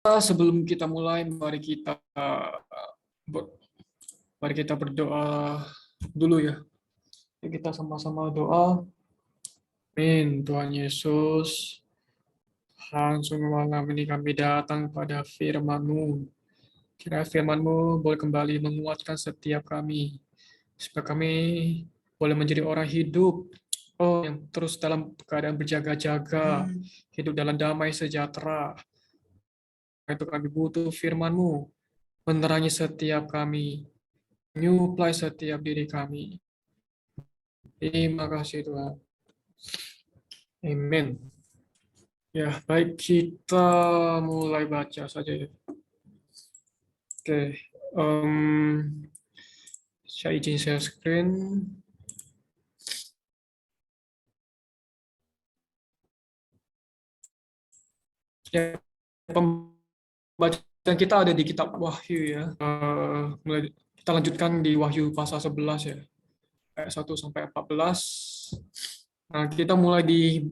Sebelum kita mulai, mari kita berdoa dulu ya. Kita sama-sama doa. Amin. Tuhan Yesus, Tuhan, sungguh malam ini kami datang pada firman-Mu. Kiranya firman-Mu boleh kembali menguatkan setiap kami, supaya kami boleh menjadi orang hidup, yang terus dalam keadaan berjaga-jaga, hidup dalam damai sejahtera. Itu kami butuh firman-Mu, menerangi setiap kami, menyuplai setiap diri kami. Terima kasih Tuhan. Amin. Ya, baik, kita mulai baca saja ya. Oke, saya izin share screen. Ya, pembacaan kita ada di kitab Wahyu ya. Kita lanjutkan di Wahyu pasal 11 ya. Ayat 1 sampai 14. Nah, kita mulai di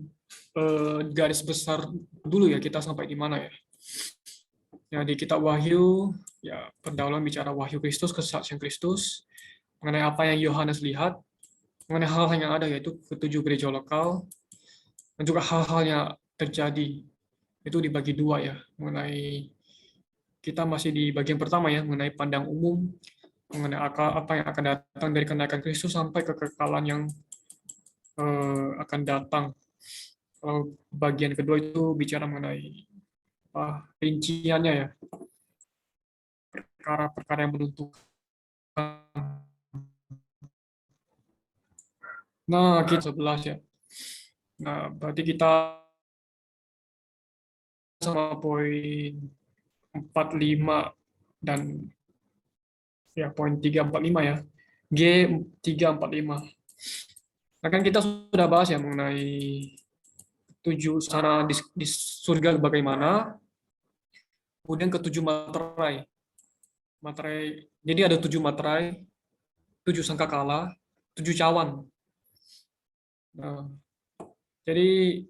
garis besar dulu ya, kita sampai di mana ya. Ya, di kitab Wahyu, ya pendahuluan bicara Wahyu Kristus, kesaksian Kristus, mengenai apa yang Yohanes lihat, mengenai hal-hal yang ada yaitu ketujuh gereja lokal, dan juga hal-hal yang terjadi. Itu dibagi dua ya, mengenai kita masih di bagian pertama ya, mengenai pandang umum, mengenai apa yang akan datang dari kenaikan Kristus sampai kekekalan yang akan datang. Kalau bagian kedua itu bicara mengenai rinciannya ya, perkara-perkara yang menentukan. Nah, kita 11 ya. Nah, berarti kita sama poin 45 dan ya poin 345 ya. G345. Nah, kan kita sudah bahas ya mengenai 7 sana di surga bagaimana. Kemudian ke 7 materai. Jadi ada 7 materai, 7 sangkakala, 7 cawan. Nah, jadi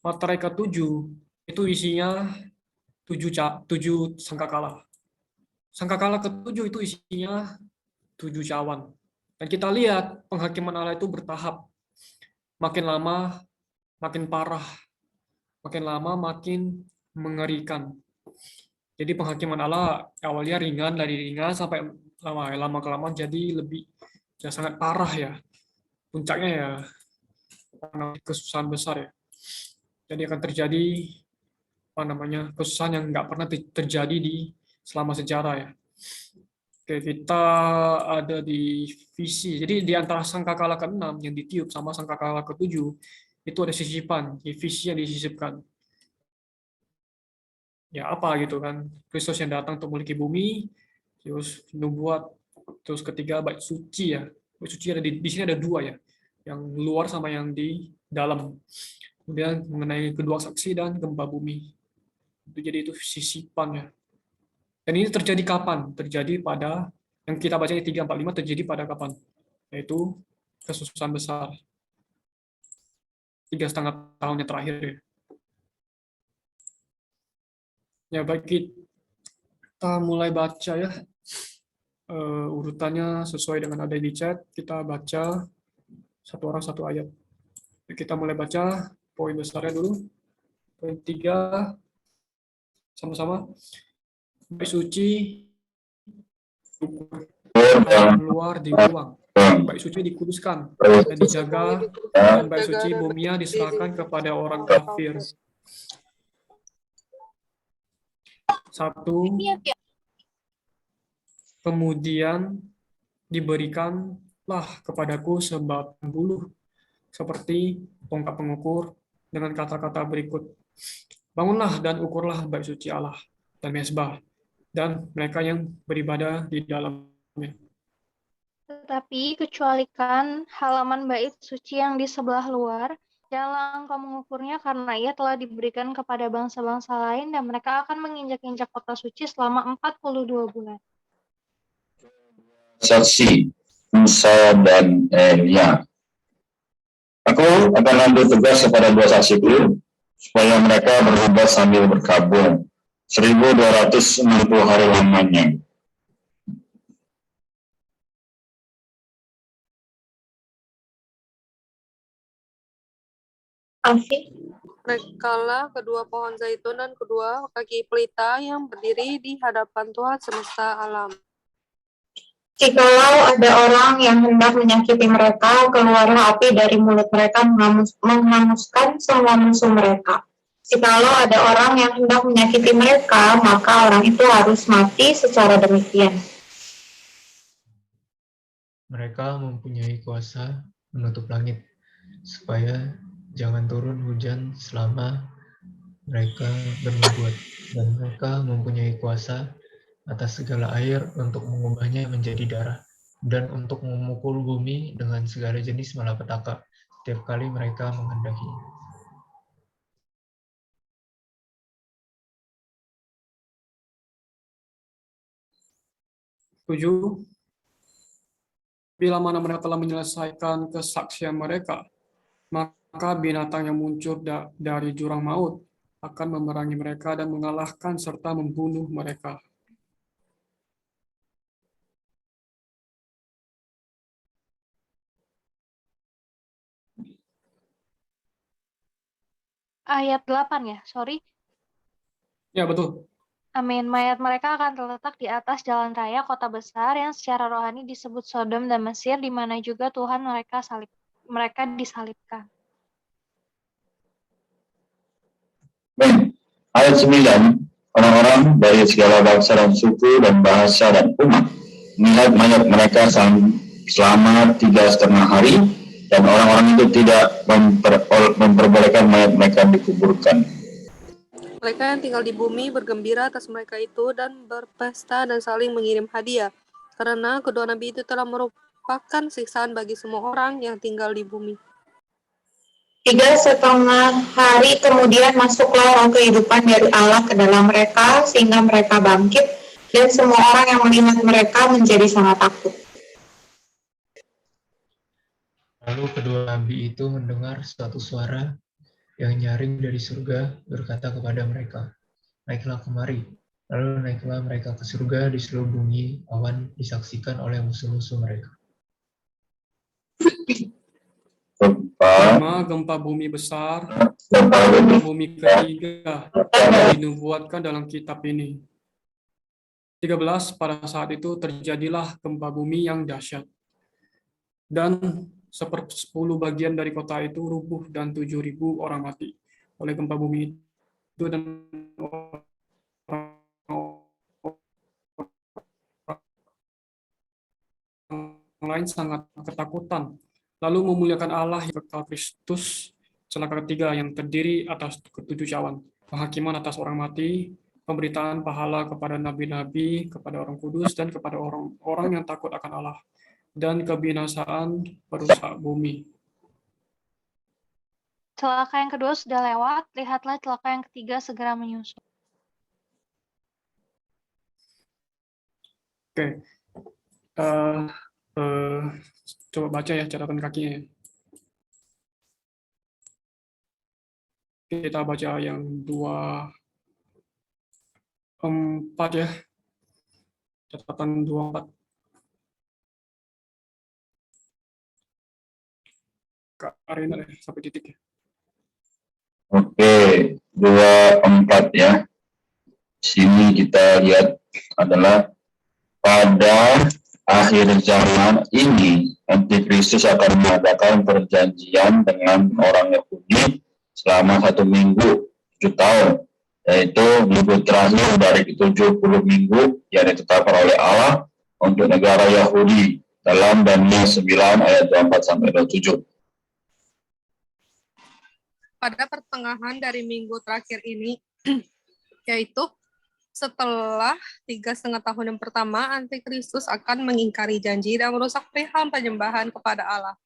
materai ke-7 itu isinya 7 sangkakala. Sangkakala ke-7 itu isinya 7 cawan. Dan kita lihat penghakiman Allah itu bertahap. Makin lama makin parah. Makin lama makin mengerikan. Jadi penghakiman Allah awalnya ringan, dari ringan sampai lama kelamaan jadi lebih ya sangat parah ya. Puncaknya ya kesusahan besar ya. Jadi akan terjadi kesusahan yang nggak pernah terjadi di selama sejarah ya. Oke, kita ada di visi. Jadi di antara sangkakala ke-6 yang ditiup sama sangkakala ke-7 itu ada sisipan, visi yang disisipkan. Ya apa gitu kan? Kristus yang datang untuk memiliki bumi, terus nubuat, terus ketiga bait suci ya. Bait suci ada di sini ada dua ya, yang luar sama yang di dalam. Kemudian mengenai kedua saksi dan gempa bumi. Itu sisipan ya. Dan ini terjadi kapan? Terjadi pada yang kita baca di 345 terjadi pada kapan? Yaitu kesusahan besar. 3,5 tahun yang terakhir ya. Ya baik, kita mulai baca ya. Urutannya sesuai dengan ada di chat. Kita baca satu orang satu ayat. Kita mulai baca poin besarnya dulu. Poin 3 sama-sama. Bait suci luar dibuang. Bait suci dikuduskan dan dijaga, dan bait suci bumia diserahkan kepada orang kafir. 1. Kemudian diberikanlah kepadaku sebatang buluh seperti tongkat pengukur dengan kata-kata berikut. Bangunlah dan ukurlah bait suci Allah dan mezbah dan mereka yang beribadah di dalamnya. Tetapi kecualikan halaman bait suci yang di sebelah luar, janganlah engkau mengukurnya karena ia telah diberikan kepada bangsa-bangsa lain dan mereka akan menginjak-injak kota suci selama 42 bulan. Saksi Musa dan Elia. Aku akan ambil tugas kepada dua saksiku supaya mereka berubah sambil berkabung 1260 hari lamanya. Afi, Merekalah kedua pohon zaitun dan kedua kaki pelita yang berdiri di hadapan Tuhan semesta alam. Jikalau ada orang yang hendak menyakiti mereka, keluarlah api dari mulut mereka menghanguskan semua musuh mereka. Jikalau ada orang yang hendak menyakiti mereka, maka orang itu harus mati secara demikian. Mereka mempunyai kuasa menutup langit, supaya jangan turun hujan selama mereka bernubuat, dan mereka mempunyai kuasa atas segala air untuk mengubahnya menjadi darah, dan untuk memukul bumi dengan segala jenis malapetaka setiap kali mereka menghendaki. Tujuh, bila mana mereka telah menyelesaikan kesaksian mereka, maka binatang yang muncul dari jurang maut akan memerangi mereka dan mengalahkan serta membunuh mereka. ayat 8 ya, sorry. Ya, betul. Amin. Mayat mereka akan terletak di atas jalan raya kota besar yang secara rohani disebut Sodom dan Mesir, di mana juga Tuhan mereka disalibkan. Baik, ayat 9, orang-orang dari segala bangsa dan suku dan bahasa dan umat melihat mayat mereka selama 3,5 hari, dan orang-orang itu tidak memperbolehkan mayat mereka dikuburkan. Mereka yang tinggal di bumi bergembira atas mereka itu dan berpesta dan saling mengirim hadiah, karena kedua nabi itu telah merupakan siksaan bagi semua orang yang tinggal di bumi. 3,5 hari kemudian masuklah roh kehidupan dari Allah ke dalam mereka, sehingga mereka bangkit, dan semua orang yang melihat mereka menjadi sangat takut. Lalu kedua nabi itu mendengar suatu suara yang nyaring dari surga berkata kepada mereka, "Naiklah kemari." Lalu naiklah mereka ke surga di seluruh bumi, awan disaksikan oleh musuh-musuh mereka. Gempa bumi besar, Gempa gempa bumi ketiga dinubuatkan dalam kitab ini. 13, pada saat itu terjadilah gempa bumi yang dahsyat. Dan 1/10 bagian dari kota itu rubuh dan 7.000 orang mati oleh gempa bumi itu, dan orang lain sangat ketakutan. Lalu memuliakan Allah yang kekal Kristus, celaka ketiga yang terdiri atas ketujuh cawan, penghakiman atas orang mati, pemberitaan pahala kepada nabi-nabi, kepada orang kudus, dan kepada orang-orang yang takut akan Allah, dan kebinasaan perusak bumi. Celaka yang kedua sudah lewat, lihatlah celaka yang ketiga segera menyusul. Oke. Coba baca ya catatan kakinya. Kita baca yang 2:4 ya. Catatan 2:4. Kak Arena deh, sampai titik ya. Oke, 2:4 ya. Sini kita lihat adalah pada akhir zaman ini Antikristus akan mengadakan perjanjian dengan orang Yahudi selama 1 minggu 7 tahun, yaitu minggu terakhir dari 70 minggu yang ditetapkan oleh Allah untuk negara Yahudi dalam Daniel 9 ayat 24-27. Pada pertengahan dari minggu terakhir ini, yaitu setelah 3,5 tahun yang pertama, Antikristus akan mengingkari janji dan merusak perihal penyembahan kepada Allah.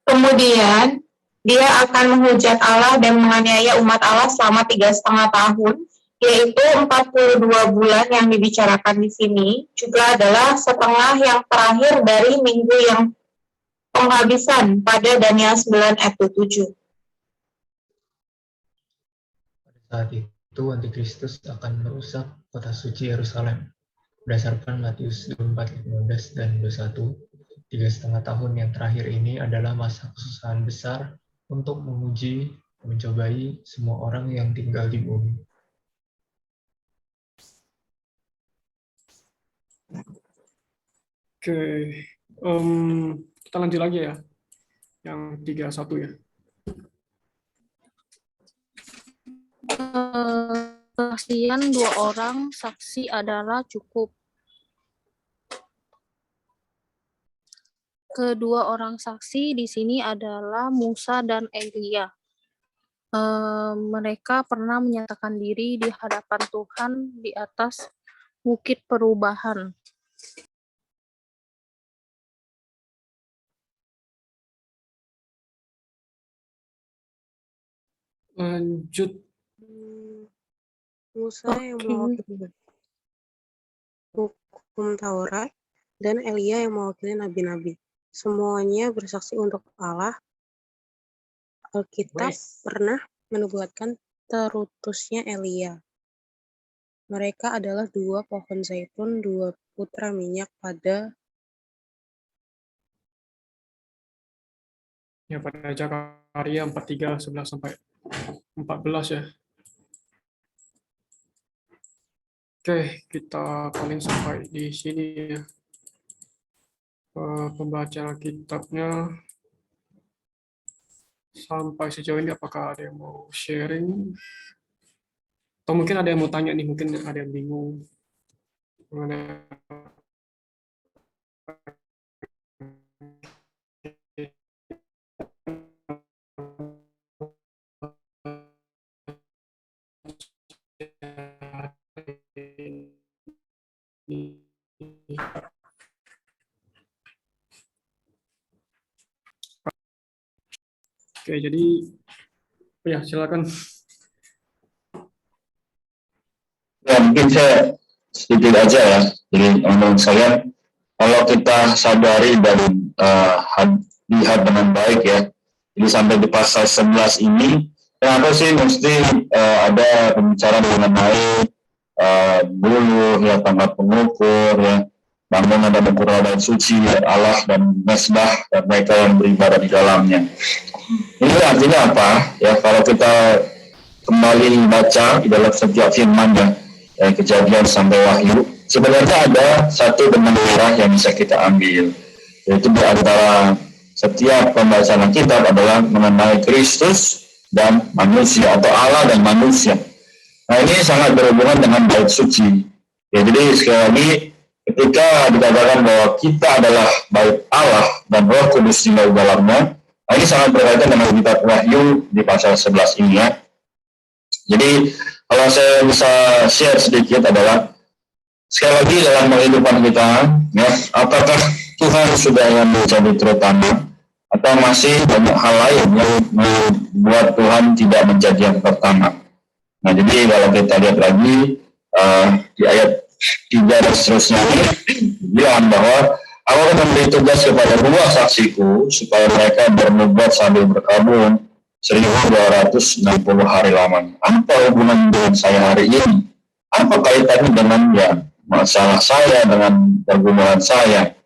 Kemudian, dia akan menghujat Allah dan menganiaya umat Allah selama 3,5 tahun, yaitu 42 bulan yang dibicarakan di sini, juga adalah setengah yang terakhir dari minggu yang penghabisan pada Daniel 9 ayat 7. Pada saat itu Antikristus akan merusak kota suci Yerusalem. Berdasarkan Matius 24:15 dan 21, 3,5 tahun yang terakhir ini adalah masa kesusahan besar untuk menguji, mencobai semua orang yang tinggal di bumi. Oke, kita lanjut lagi ya. Yang 31 ya. Kesaksian 2 orang saksi adalah cukup. Kedua orang saksi di sini adalah Musa dan Elia. Mereka pernah menyatakan diri di hadapan Tuhan di atas Bukit Perubahan. Lanjut. Musa yang mewakili hukum Taurat dan Elia yang mewakili nabi-nabi. Semuanya bersaksi untuk Allah. Alkitab pernah menubuatkan terutusnya Elia. Mereka adalah 2 pohon zaitun, 2 putra minyak pada Zakaria 43:11-14 ya. Oke, kita paling sampai di sini ya. Pembaca kitabnya sampai sejauh ini, apakah ada yang mau sharing? Atau mungkin ada yang mau tanya nih, mungkin ada yang bingung mengenai Oke, jadi ya silakan. Ya, mungkin saya sedikit aja ya. Jadi menurut saya, kalau kita sadari dan lihat dengan baik ya, jadi sampai di pasal 11 ini, kenapa sih mesti ada pembicaraan mengenai bulu, ya, tempat pengukur, ya, bangunan dan ukuran suci, ya, Allah dan mesbah dan mereka yang beribadah di dalamnya. Ini artinya apa? Ya, kalau kita kembali baca di dalam setiap firman ya, dari Kejadian sampai Wahyu, sebenarnya ada satu benang merah yang bisa kita ambil, yaitu di antara setiap pembacaan kitab adalah mengenai Kristus dan manusia, atau Allah dan manusia. Nah, ini sangat berhubungan dengan bait suci. Ya, jadi sekali lagi, ketika dikatakan bahwa kita adalah bait Allah dan Roh Kudus tinggal di dalamnya, nah, ini sangat berkaitan dengan kitab Wahyu di pasal 11 ini ya. Jadi kalau saya bisa share sedikit adalah, sekali lagi dalam kehidupan kita, ya, apakah Tuhan sudah yang menjadi terutama, atau masih banyak hal lain yang membuat Tuhan tidak menjadi yang pertama. Nah, jadi kalau kita lihat lagi di ayat 3 dan seterusnya, bilang bahwa aku akan memberi tugas kepada 2 saksiku supaya mereka bernubuat sambil berkabung 1260 hari lamanya. Apa hubungan dengan saya hari ini? Apa kaitannya dengan ya masalah saya, dengan pergumulan saya?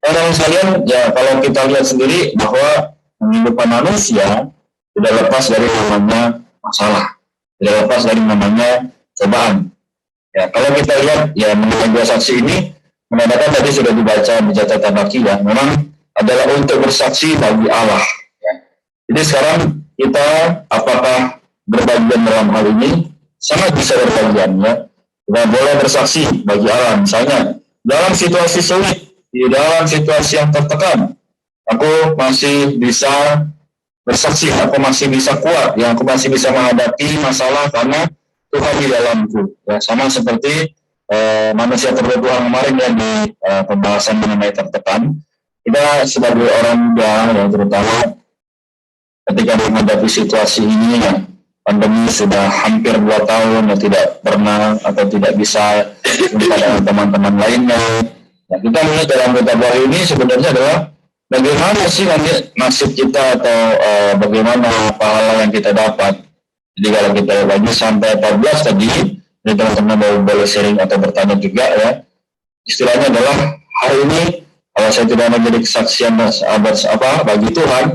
Orang sekalian, ya kalau kita lihat sendiri bahwa kehidupan manusia tidak lepas dari namanya masalah, tidak lepas dari namanya cobaan. Ya, kalau kita lihat ya mengenai 2 saksi ini, menandakan tadi sudah dibaca di catatan kaki ya, memang adalah untuk bersaksi bagi Allah. Ya. Jadi sekarang kita apakah berbagian dalam hal ini? Sangat bisa berbagian ya. Kita boleh bersaksi bagi Allah, misalnya dalam situasi sulit, di dalam situasi yang tertekan, aku masih bisa bersaksi, aku masih bisa kuat, ya, aku masih bisa menghadapi masalah karena Tuhan di dalamku. Ya, sama seperti manusia terbetulan kemarin ya di pembahasan mengenai tertekan. Kita sebagai orang muda, ya, terutama ketika menghadapi situasi ini ya, pandemi sudah hampir 2 tahun dan tidak pernah atau tidak bisa jumpa dengan teman-teman lainnya. Nah, kita melihat dalam kitab Wahyu ini sebenarnya adalah bagaimana sih nanti nasib kita atau bagaimana pahala yang kita dapat. Jadi kalau kita lagi sampai 14 tadi, ini teman-teman boleh sharing atau bertanya juga ya. Istilahnya adalah hari ini kalau saya tidak menjadi kesaksian bagi Tuhan,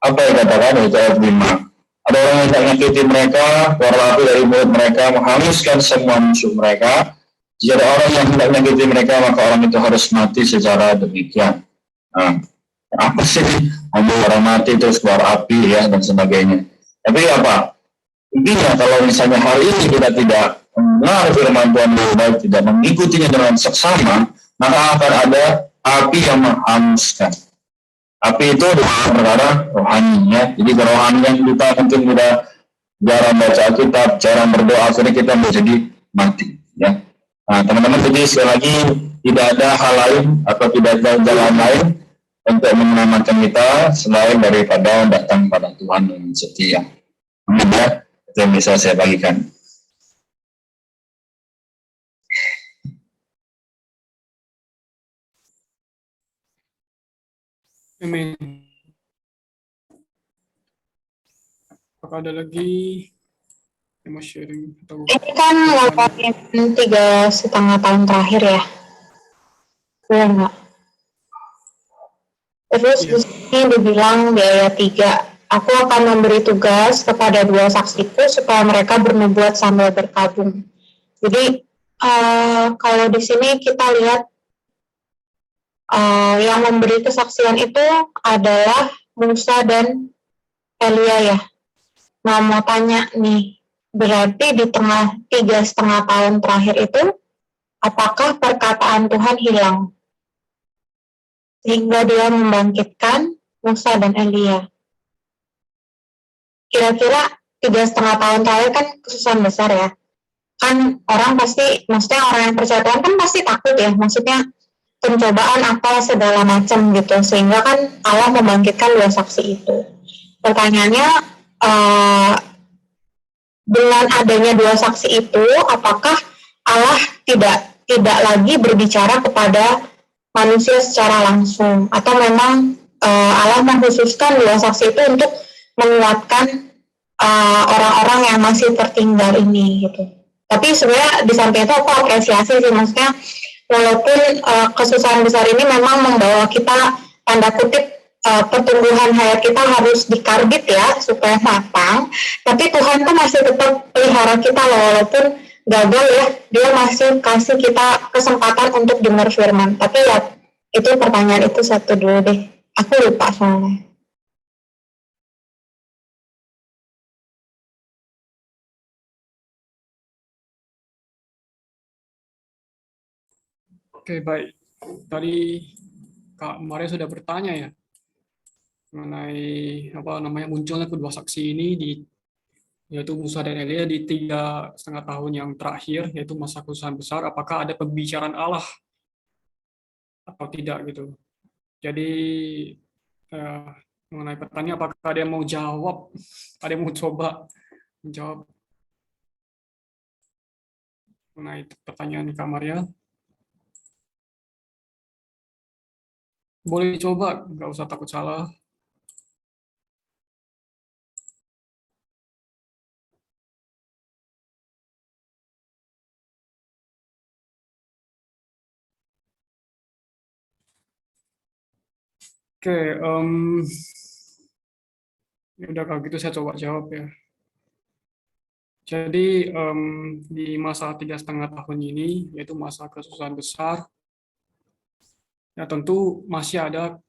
apa yang katakan itu ayat 5. Ada orang yang hendak menyakiti mereka, keluar api dari mulut mereka, menghanguskan semua musuh mereka. Jika ada orang yang hendak menyakiti mereka, maka orang itu harus mati secara demikian. Nah, apa sih membuat orang mati terus keluar api ya dan sebagainya. Tapi apa? Intinya kalau misalnya hari ini kita tidak mendengar firman Tuhan dengan baik, tidak mengikutinya dengan seksama, maka akan ada api yang menghanguskan. Api itu adalah perkara rohani ya. Jadi kerohanian kita mungkin sudah jarang baca Alkitab, jarang berdoa, akhirnya kita menjadi mati ya. Nah, teman-teman, jadi sekali lagi tidak ada hal lain atau tidak ada jalan lain untuk menyelamatkan kita selain daripada datang pada Tuhan yang setia. Amin ya. Itu yang bisa saya bagikan. Amin. Apakah ada lagi yang mau sharing atau Ini kan ngomongin 3,5 tahun terakhir ya. Benar nggak? Terus di sini dibilang di ayat 3, aku akan memberi tugas kepada 2 saksiku supaya mereka bernubuat sambil berkabung. Jadi kalau di sini kita lihat yang memberi kesaksian itu adalah Musa dan Elia ya. Nah, mau tanya nih, berarti di tengah 3,5 tahun terakhir itu, apakah perkataan Tuhan hilang? Sehingga dia membangkitkan Musa dan Elia. Kira-kira 3,5 tahun terakhir kan kesusahan besar ya. Kan orang pasti, maksudnya orang yang percaya Tuhan kan pasti takut ya. Maksudnya pencobaan apa segala macam gitu. Sehingga kan Allah membangkitkan 2 saksi itu. Pertanyaannya, dengan adanya 2 saksi itu, apakah Allah tidak lagi berbicara kepada manusia secara langsung, atau memang Allah mengkhususkan 2 saksi itu untuk menguatkan orang-orang yang masih tertinggal ini gitu. Tapi sebenarnya di samping itu aku apresiasi sih, maksudnya walaupun kesusahan besar ini memang membawa kita tanda kutip pertumbuhan hayat kita harus dikarbit ya supaya matang, tapi Tuhan tuh masih tetap pelihara kita loh, walaupun gagal ya, dia masih kasih kita kesempatan untuk dengar firman. Tapi ya itu pertanyaan itu satu dulu deh, aku lupa soalnya. Oke, baik. Tadi Kak Maria sudah bertanya ya mengenai munculnya kedua saksi ini yaitu Musa dan Elia di 3,5 tahun yang terakhir, yaitu masa kesusahan besar. Apakah ada pembicaraan Allah atau tidak gitu? Jadi mengenai pertanyaan, apakah ada yang mau jawab? Ada yang mau coba menjawab mengenai pertanyaan Kak Maria? Boleh coba, nggak usah takut salah. Oke, udah kalau gitu saya coba jawab ya. Jadi di masa 3,5 tahun ini, yaitu masa kesusahan besar, ya tentu masih ada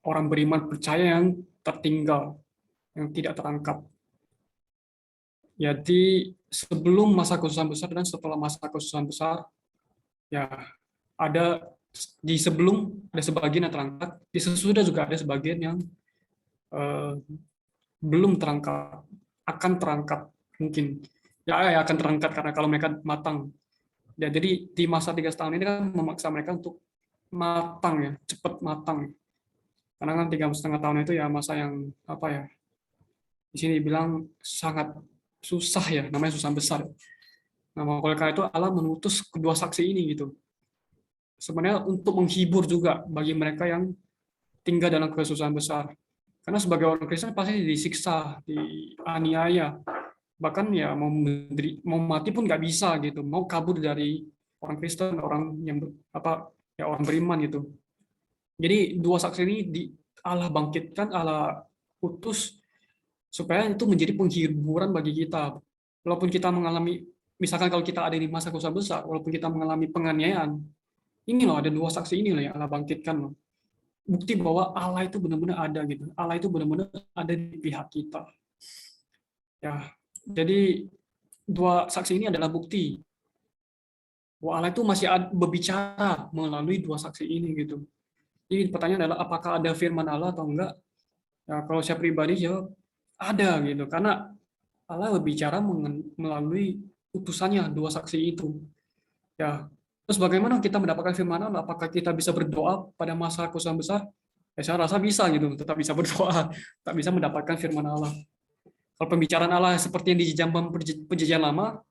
orang beriman percaya yang tertinggal, yang tidak terangkat. Jadi sebelum masa kesusahan besar dan setelah masa kesusahan besar, ya ada di sebelum ada sebagian yang terangkat, di sesudah juga ada sebagian yang belum terangkat, akan terangkat mungkin. Ya akan terangkat karena kalau mereka matang. Ya, jadi di masa 3 tahun ini kan memaksa mereka untuk matang ya, cepat matang. Karena kan 3,5 tahun itu ya masa yang di sini bilang sangat susah ya, namanya susah besar. Nah, oleh karena itu Allah mengutus kedua saksi ini gitu. Sebenarnya untuk menghibur juga bagi mereka yang tinggal dalam kesusahan besar. Karena sebagai orang Kristen pasti disiksa, dianiaya, bahkan ya mau mati pun nggak bisa gitu, mau kabur dari orang Kristen, orang yang orang beriman gitu. Jadi dua saksi ini Allah bangkitkan, Allah utus supaya itu menjadi penghiburan bagi kita. Walaupun kita mengalami, misalkan kalau kita ada di masa kesusahan besar, walaupun kita mengalami penganiayaan, ini loh ada dua saksi ini loh yang Allah bangkitkan loh. Bukti bahwa Allah itu benar-benar ada gitu. Allah itu benar-benar ada di pihak kita. Ya, jadi dua saksi ini adalah bukti bahwa Allah itu masih berbicara melalui dua saksi ini gitu. Jadi pertanyaan adalah apakah ada firman Allah atau enggak? Ya, kalau saya pribadi jawab ada gitu, karena Allah berbicara melalui utusannya dua saksi itu. Ya, terus bagaimana kita mendapatkan firman Allah? Apakah kita bisa berdoa pada masa kesusahan besar? Ya, saya rasa bisa gitu, tetap bisa berdoa, tak bisa mendapatkan firman Allah. Kalau pembicaraan Allah seperti yang di zaman perjanjian lama,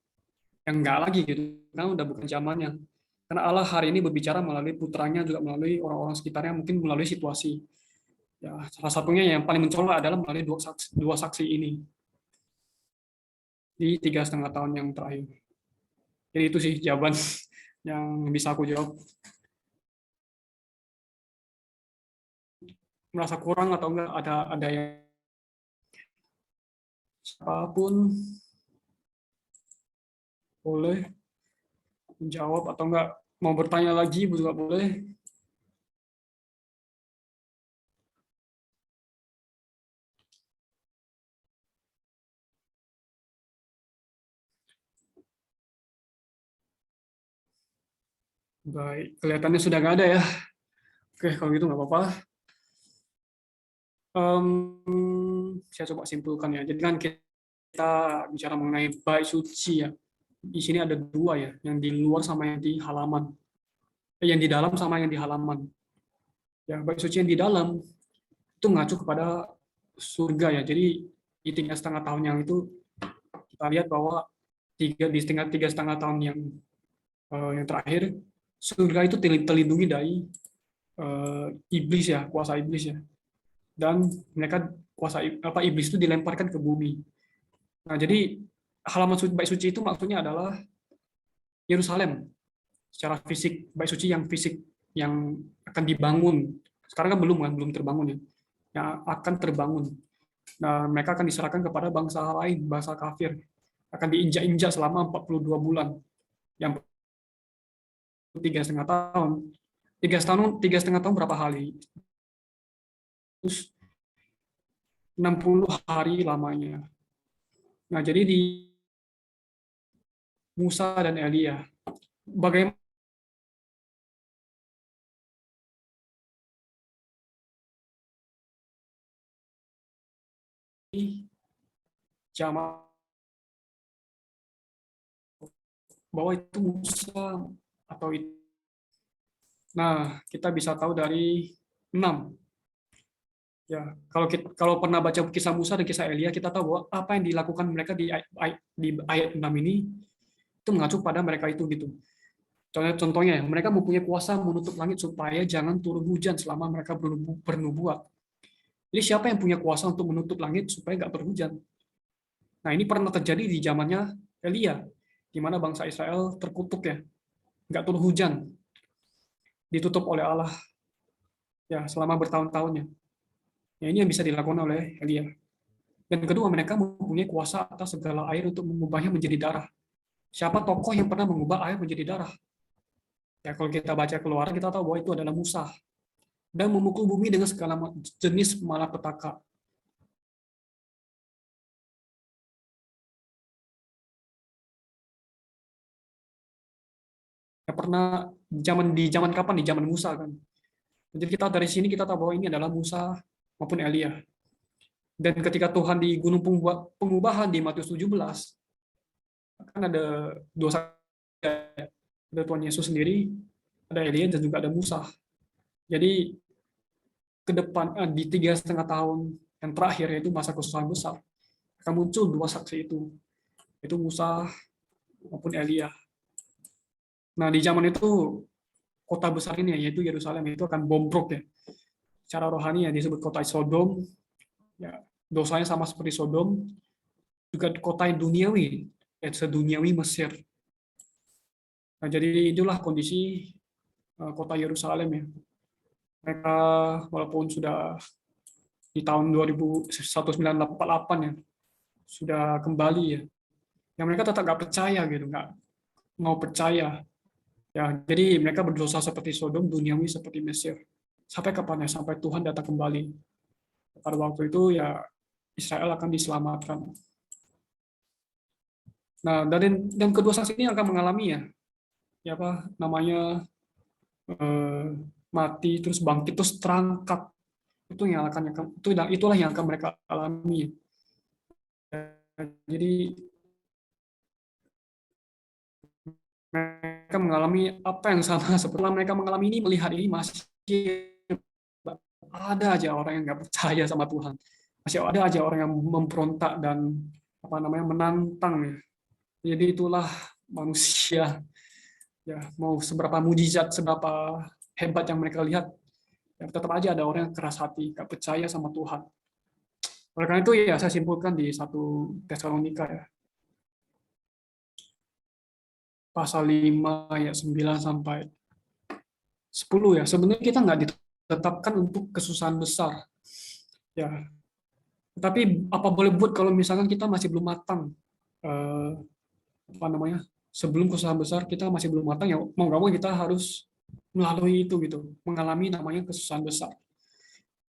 yang enggak lagi gitu, kan udah bukan zamannya. Karena Allah hari ini berbicara melalui putranya, juga melalui orang-orang sekitarnya, mungkin melalui situasi. Ya, salah satunya yang paling mencolok adalah melalui dua saksi ini di 3,5 tahun yang terakhir. Jadi itu sih jawaban yang bisa aku jawab. Merasa kurang atau enggak ada yang siapapun boleh menjawab atau enggak mau bertanya lagi juga boleh. Baik, kelihatannya sudah nggak ada ya. Oke, kalau gitu nggak apa-apa. Saya coba simpulkan ya. Jadi kan kita bicara mengenai bait suci ya. Di sini ada dua ya, yang di luar sama yang di halaman. Yang di dalam sama yang di halaman. Ya, bait suci yang di dalam itu mengacu kepada surga ya. Jadi di 3,5 tahun yang itu kita lihat bahwa di 3,5 tahun yang terakhir, surga itu terlindungi dari iblis ya, kuasa iblis ya. Dan mereka iblis itu dilemparkan ke bumi. Nah, jadi halaman bait suci itu maksudnya adalah Yerusalem secara fisik, bait suci yang fisik yang akan dibangun. Sekarang kan belum terbangun ya. Yang akan terbangun. Nah, mereka akan diserahkan kepada bangsa lain, bangsa kafir. Akan diinjak-injak selama 42 bulan. Yang 3,5 tahun. 3,5 tahun berapa hari? Terus 60 hari lamanya. Nah, jadi di Musa dan Elia, bagaimana zaman bahwa itu Musa atau itu. Nah, kita bisa tahu dari 6. Ya, kalau pernah baca kisah Musa dan kisah Elia, kita tahu bahwa apa yang dilakukan mereka di ayat 6 ini itu mengacu pada mereka itu gitu. Contohnya, mereka mempunyai kuasa menutup langit supaya jangan turun hujan selama mereka bernubuat. Jadi siapa yang punya kuasa untuk menutup langit supaya nggak berhujan? Nah, ini pernah terjadi di zamannya Elia, di mana bangsa Israel terkutuk ya, nggak turun hujan, ditutup oleh Allah ya selama bertahun-tahunnya. Ya, ini yang bisa dilakukan oleh Elia. Dan kedua, mereka mempunyai kuasa atas segala air untuk mengubahnya menjadi darah. Siapa tokoh yang pernah mengubah air menjadi darah? Ya, kalau kita baca Keluaran, kita tahu bahwa itu adalah Musa. Dan memukul bumi dengan segala jenis malapetaka. Ya, pernah di zaman kapan? Di zaman Musa kan. Jadi kita dari sini kita tahu bahwa ini adalah Musa maupun Elia. Dan ketika Tuhan di Gunung Pengubahan di Matius 17, kan ada dua, ada Tuhan Yesus sendiri, ada Elia dan juga ada Musa. Jadi ke depan di 3,5 tahun yang terakhir yaitu masa kesusahan besar, akan muncul dua saksi itu Musa maupun Elia. Nah, di zaman itu kota besar ini yaitu Yerusalem itu akan bombrok ya. Secara rohani ya disebut kota Sodom. Ya, dosanya sama seperti Sodom. Juga kota yang duniawi, ya seduniawi Mesir. Nah, jadi itulah kondisi kota Yerusalem ya. Mereka walaupun sudah di tahun 1948 ya sudah kembali ya. Yang mereka tetap nggak percaya gitu, nggak mau percaya. Ya, jadi mereka berdosa seperti Sodom, duniawi seperti Mesir. Sampai kapan ya? Sampai Tuhan datang kembali. Pada waktu itu ya Israel akan diselamatkan. Nah, dan kedua saksi ini akan mengalami ya apa namanya mati terus bangkit terus terangkat. Itulah yang akan mereka alami. Jadi mereka mengalami apa yang sama setelah mereka mengalami ini, melihat ini masih ada aja orang yang nggak percaya sama Tuhan, masih ada aja orang yang memberontak dan apa namanya menantang ya. Jadi itulah manusia ya, mau seberapa mujizat, seberapa hebat yang mereka lihat, ya tetap aja ada orang yang keras hati, nggak percaya sama Tuhan. Oleh karena itu ya saya simpulkan di 1 Tesalonika ya, pasal 5 ayat 9 sampai 10 ya. Sebenarnya kita nggak ditetapkan untuk kesusahan besar. Ya. Tapi apa boleh buat kalau misalkan kita masih belum matang, apa namanya, sebelum kesusahan besar kita masih belum matang ya, mau nggak mau kita harus melalui itu gitu, mengalami namanya kesusahan besar.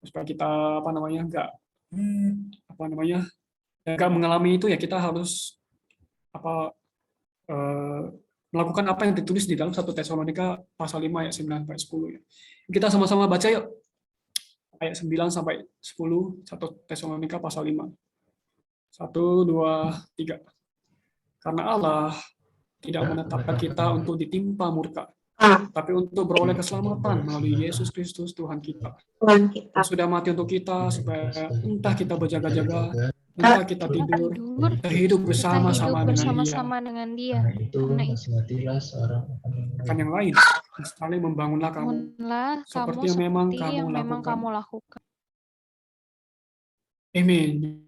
Supaya kita apa namanya nggak mengalami itu ya, kita harus apa melakukan apa yang ditulis di dalam 1 Tesalonika pasal 5 ayat 9 sampai 10 ya. Kita sama-sama baca yuk. Ayat 9 sampai 10 1 Tesalonika pasal 5. 1 2 3. Karena Allah tidak menetapkan kita untuk ditimpa murka, tapi untuk beroleh keselamatan melalui Yesus Kristus Tuhan kita. Tuhan kita. Yang sudah mati untuk kita supaya entah kita berjaga-jaga, entah kita tidur, kita hidup bersama-sama dengan Dia. Karena itu, nasihatilah seorang akan yang lain. Saling membangunlah kamu seperti yang memang kamu lakukan. Amin.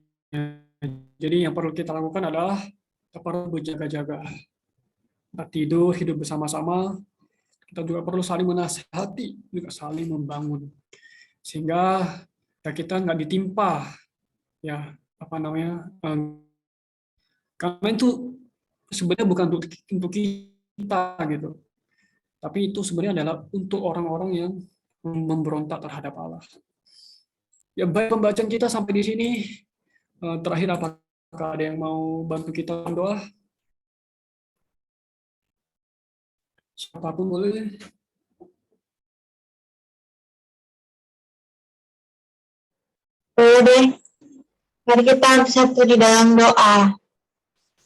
Jadi yang perlu kita lakukan adalah kita perlu berjaga-jaga. Kita tidur, hidup bersama-sama. Kita juga perlu saling menasihati, juga saling membangun. Sehingga ya kita nggak ditimpa ya apa namanya, karena itu sebenarnya bukan untuk kita gitu, tapi itu sebenarnya adalah untuk orang-orang yang memberontak terhadap Allah. Ya, baik pembacaan kita sampai di sini. Terakhir, apakah ada yang mau bantu kita doa? Siapapun boleh. Boleh deh. Mari kita bersatu di dalam doa.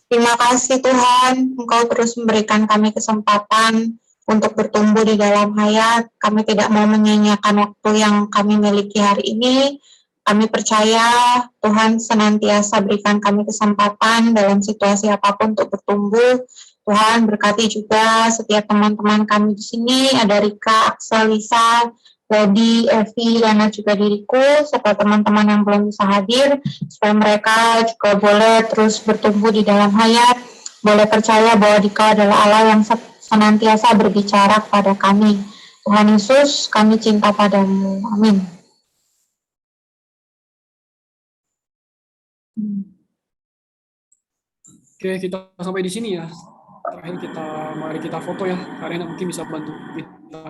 Terima kasih Tuhan, Engkau terus memberikan kami kesempatan untuk bertumbuh di dalam hayat. Kami tidak mau menyia-nyiakan waktu yang kami miliki hari ini. Kami percaya Tuhan senantiasa berikan kami kesempatan dalam situasi apapun untuk bertumbuh. Tuhan berkati juga setiap teman-teman kami di sini. Ada Rika, Axel, Lisa, Lodi, Evi, Lena juga diriku, serta teman-teman yang belum bisa hadir, supaya mereka juga boleh terus bertumbuh di dalam hayat, boleh percaya bahwa Dikau adalah Allah yang senantiasa berbicara kepada kami. Tuhan Yesus, kami cinta padamu. Amin. Oke, kita sampai di sini ya. Terakhir mari kita foto ya. Karena mungkin bisa bantu.